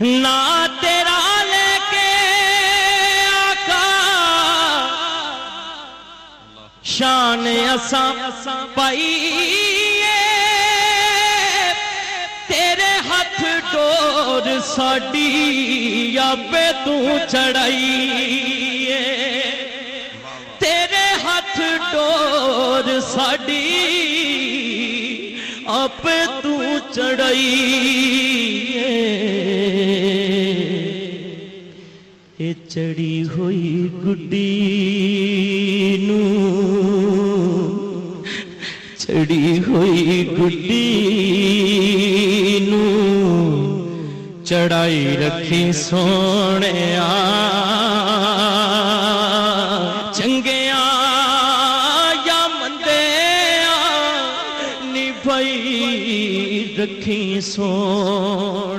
ना तेरा लेके आका शान असा पाई तेरे हाथ डोर साडी आपे तू चढ़ाई तेरे हाथ डोर साडी आपे तू चढ़ाई ये चढ़ी हुई गुड्डी नू चढ़ी हुई गुड्डी नू चढ़ाई रखी सोने चंगिया या मंदे निभाई रखी सोने